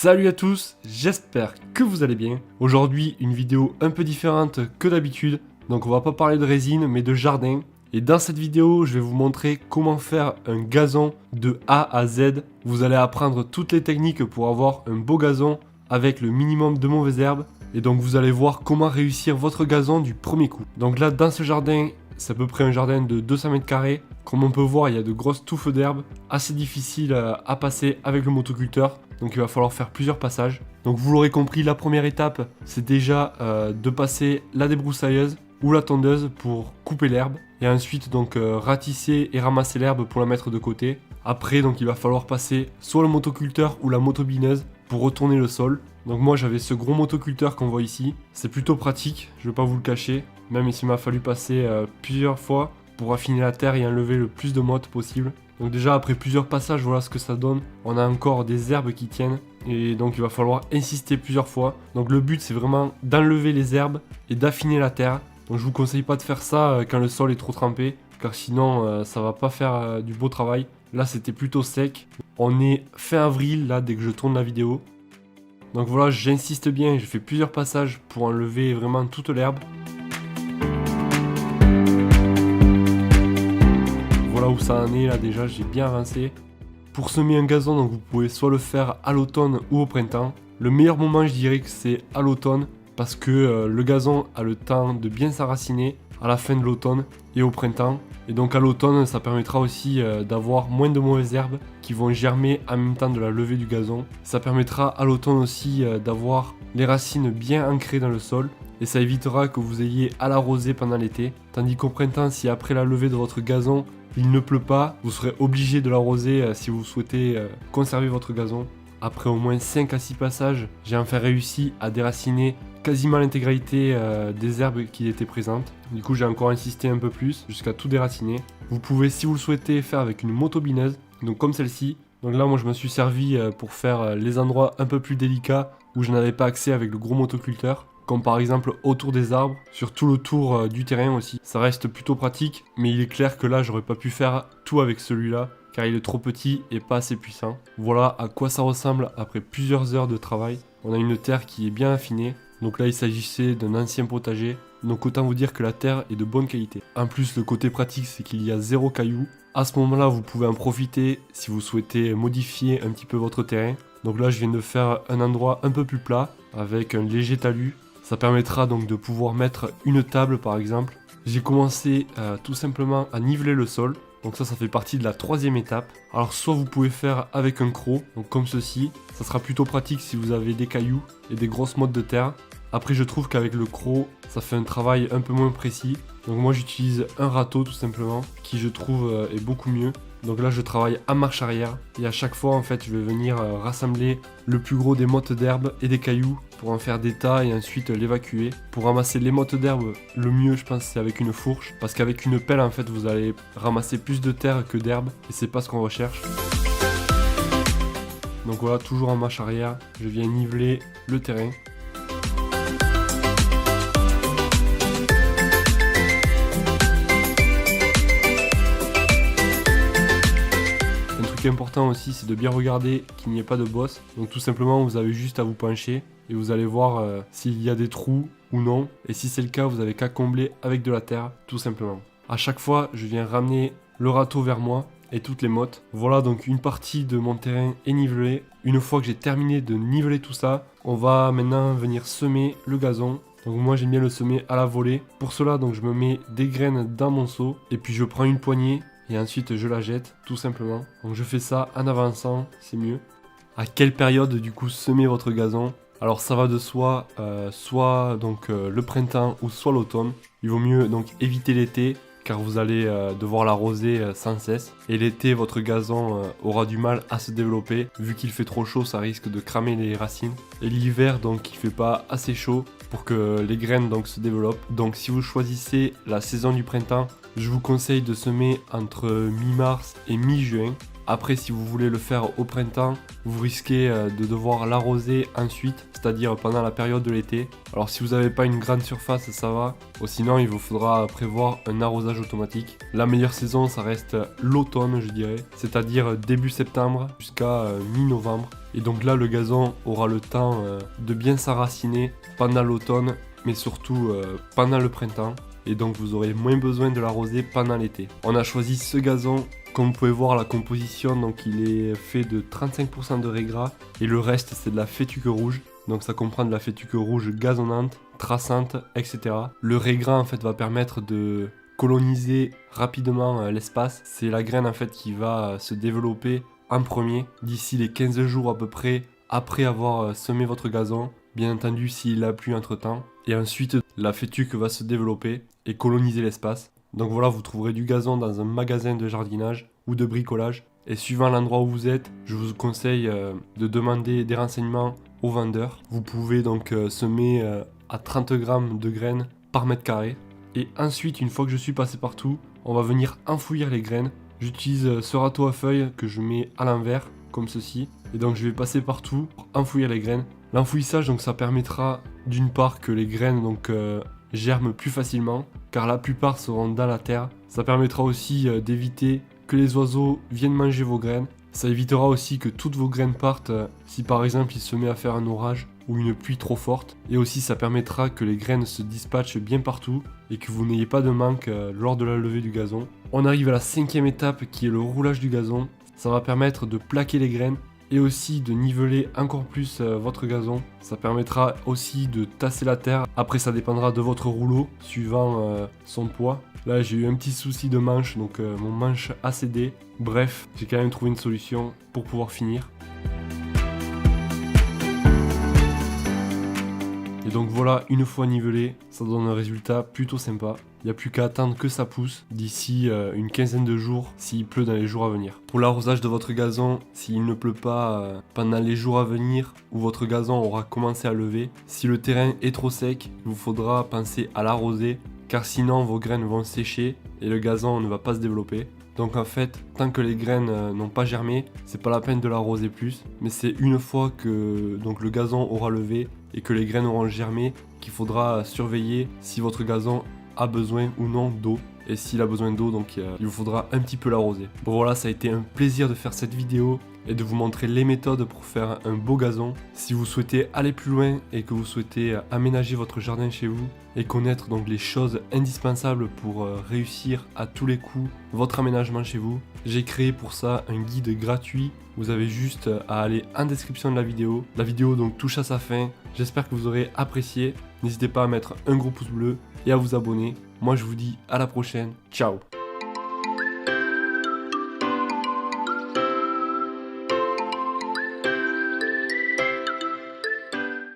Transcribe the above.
Salut à tous, j'espère que vous allez bien. Aujourd'hui, une vidéo un peu différente que d'habitude. Donc on va pas parler de résine, mais de jardin. Et dans cette vidéo, je vais vous montrer comment faire un gazon de A à Z. Vous allez apprendre toutes les techniques pour avoir un beau gazon avec le minimum de mauvaises herbes. Et donc vous allez voir comment réussir votre gazon du premier coup. Donc là, dans ce jardin, c'est à peu près un jardin de 200 mètres carrés. Comme on peut voir, il y a de grosses touffes d'herbe, assez difficiles à passer avec le motoculteur. Donc il va falloir faire plusieurs passages. Donc vous l'aurez compris, la première étape, c'est déjà de passer la débroussailleuse ou la tondeuse pour couper l'herbe. Et ensuite donc ratisser et ramasser l'herbe pour la mettre de côté. Après donc il va falloir passer soit le motoculteur ou la motobineuse pour retourner le sol. Donc moi j'avais ce gros motoculteur qu'on voit ici. C'est plutôt pratique, je ne vais pas vous le cacher. Même s'il m'a fallu passer plusieurs fois pour affiner la terre et enlever le plus de mottes possible. Donc déjà après plusieurs passages, voilà ce que ça donne. On a encore des herbes qui tiennent et donc il va falloir insister plusieurs fois. Donc le but c'est vraiment d'enlever les herbes et d'affiner la terre. Donc je vous conseille pas de faire ça quand le sol est trop trempé, car sinon ça va pas faire du beau travail. Là c'était plutôt sec. On est fin avril là dès que je tourne la vidéo. Donc voilà, j'insiste bien, je fais plusieurs passages pour enlever vraiment toute l'herbe. Voilà où ça en est là déjà, j'ai bien avancé. Pour semer un gazon, donc vous pouvez soit le faire à l'automne ou au printemps. Le meilleur moment je dirais que c'est à l'automne, parce que le gazon a le temps de bien s'enraciner à la fin de l'automne et au printemps. Et donc à l'automne ça permettra aussi d'avoir moins de mauvaises herbes qui vont germer en même temps de la levée du gazon. Ça permettra à l'automne aussi d'avoir les racines bien ancrées dans le sol. Et ça évitera que vous ayez à l'arroser pendant l'été. Tandis qu'au printemps, si après la levée de votre gazon, il ne pleut pas, vous serez obligé de l'arroser si vous souhaitez conserver votre gazon. Après au moins 5 à 6 passages, j'ai enfin réussi à déraciner quasiment l'intégralité des herbes qui étaient présentes. Du coup j'ai encore insisté un peu plus jusqu'à tout déraciner. Vous pouvez, si vous le souhaitez, faire avec une motobineuse, donc comme celle-ci. Donc là moi je me suis servi pour faire les endroits un peu plus délicats où je n'avais pas accès avec le gros motoculteur. Comme par exemple autour des arbres, sur tout le tour du terrain aussi. Ça reste plutôt pratique, mais il est clair que là j'aurais pas pu faire tout avec celui-là, car il est trop petit et pas assez puissant. Voilà à quoi ça ressemble après plusieurs heures de travail. On a une terre qui est bien affinée, donc là il s'agissait d'un ancien potager, donc autant vous dire que la terre est de bonne qualité. En plus le côté pratique c'est qu'il y a 0 cailloux. À ce moment là vous pouvez en profiter si vous souhaitez modifier un petit peu votre terrain. Donc là je viens de faire un endroit un peu plus plat, avec un léger talus. Ça permettra donc de pouvoir mettre une table par exemple. J'ai commencé tout simplement à niveler le sol. Donc ça fait partie de la troisième étape. Alors soit vous pouvez faire avec un croc, donc comme ceci. Ça sera plutôt pratique si vous avez des cailloux et des grosses mottes de terre. Après je trouve qu'avec le croc, ça fait un travail un peu moins précis. Donc moi j'utilise un râteau tout simplement, qui je trouve est beaucoup mieux. Donc là je travaille à marche arrière et à chaque fois en fait je vais venir rassembler le plus gros des mottes d'herbe et des cailloux pour en faire des tas et ensuite l'évacuer. Pour ramasser les mottes d'herbe, le mieux je pense c'est avec une fourche, parce qu'avec une pelle en fait vous allez ramasser plus de terre que d'herbe et c'est pas ce qu'on recherche. Donc voilà, toujours en marche arrière, je viens niveler le terrain. Ce qui est important aussi c'est de bien regarder qu'il n'y ait pas de bosse. Donc tout simplement vous avez juste à vous pencher et vous allez voir s'il y a des trous ou non. Et si c'est le cas vous avez qu'à combler avec de la terre tout simplement. À chaque fois je viens ramener le râteau vers moi et toutes les mottes. Voilà donc une partie de mon terrain est nivelée. Une fois que j'ai terminé de niveler tout ça, on va maintenant venir semer le gazon. Donc moi j'aime bien le semer à la volée. Pour cela donc je me mets des graines dans mon seau et puis je prends une poignée. Et ensuite je la jette tout simplement. Donc je fais ça en avançant, c'est mieux. À quelle période du coup semer votre gazon? Alors ça va de soi, soit donc le printemps ou soit l'automne. Il vaut mieux donc éviter l'été, car vous allez devoir l'arroser sans cesse. Et l'été votre gazon aura du mal à se développer. Vu qu'il fait trop chaud ça risque de cramer les racines. Et l'hiver donc il fait pas assez chaud pour que les graines donc se développent. Donc si vous choisissez la saison du printemps, je vous conseille de semer entre mi-mars et mi-juin. Après si vous voulez le faire au printemps, vous risquez de devoir l'arroser ensuite, c'est-à-dire pendant la période de l'été. Alors si vous n'avez pas une grande surface ça va, ou sinon il vous faudra prévoir un arrosage automatique. La meilleure saison ça reste l'automne je dirais, c'est-à-dire début septembre jusqu'à mi-novembre. Et donc là, le gazon aura le temps de bien s'enraciner pendant l'automne, mais surtout pendant le printemps. Et donc vous aurez moins besoin de l'arroser pendant l'été. On a choisi ce gazon. Comme vous pouvez voir, la composition, donc il est fait de 35% de raie gras et le reste c'est de la fétuque rouge. Donc ça comprend de la fétuque rouge gazonnante, traçante, etc. Le raie gras en fait va permettre de coloniser rapidement l'espace. C'est la graine en fait qui va se développer en premier d'ici les 15 jours à peu près après avoir semé votre gazon. Bien entendu s'il a plu entre temps. Et ensuite la fétuque va se développer et coloniser l'espace. Donc voilà, vous trouverez du gazon dans un magasin de jardinage ou de bricolage. Et suivant l'endroit où vous êtes, je vous conseille de demander des renseignements aux vendeurs. Vous pouvez donc semer à 30 grammes de graines par mètre carré. Et ensuite, une fois que je suis passé partout, on va venir enfouir les graines. J'utilise ce râteau à feuilles que je mets à l'envers, comme ceci. Et donc je vais passer partout pour enfouir les graines. L'enfouissage, donc ça permettra d'une part que les graines germent plus facilement, car la plupart seront dans la terre. Ça permettra aussi d'éviter que les oiseaux viennent manger vos graines. Ça évitera aussi que toutes vos graines partent si par exemple il se met à faire un orage ou une pluie trop forte. Et aussi ça permettra que les graines se dispatchent bien partout et que vous n'ayez pas de manque lors de la levée du gazon. On arrive à la 5e étape qui est le roulage du gazon. Ça va permettre de plaquer les graines et aussi de niveler encore plus votre gazon. Ça permettra aussi de tasser la terre. Après ça dépendra de votre rouleau suivant son poids. Là j'ai eu un petit souci de manche, donc mon manche a cédé. Bref, j'ai quand même trouvé une solution pour pouvoir finir. Et donc voilà, une fois nivelé, ça donne un résultat plutôt sympa. Il n'y a plus qu'à attendre que ça pousse d'ici une quinzaine de jours s'il pleut dans les jours à venir. Pour l'arrosage de votre gazon, s'il ne pleut pas pendant les jours à venir où votre gazon aura commencé à lever, si le terrain est trop sec, il vous faudra penser à l'arroser car sinon vos graines vont sécher et le gazon ne va pas se développer. Donc en fait, tant que les graines n'ont pas germé, c'est pas la peine de l'arroser plus, mais c'est une fois que le gazon aura levé et que les graines auront germé qu'il faudra surveiller si votre gazon a besoin ou non d'eau. Et s'il a besoin d'eau, donc il vous faudra un petit peu l'arroser. Bon voilà, ça a été un plaisir de faire cette vidéo et de vous montrer les méthodes pour faire un beau gazon. Si vous souhaitez aller plus loin et que vous souhaitez aménager votre jardin chez vous et connaître donc les choses indispensables pour réussir à tous les coups votre aménagement chez vous, j'ai créé pour ça un guide gratuit. Vous avez juste à aller en description de la vidéo. La vidéo donc touche à sa fin. J'espère que vous aurez apprécié. N'hésitez pas à mettre un gros pouce bleu et à vous abonner. Moi je vous dis à la prochaine. Ciao.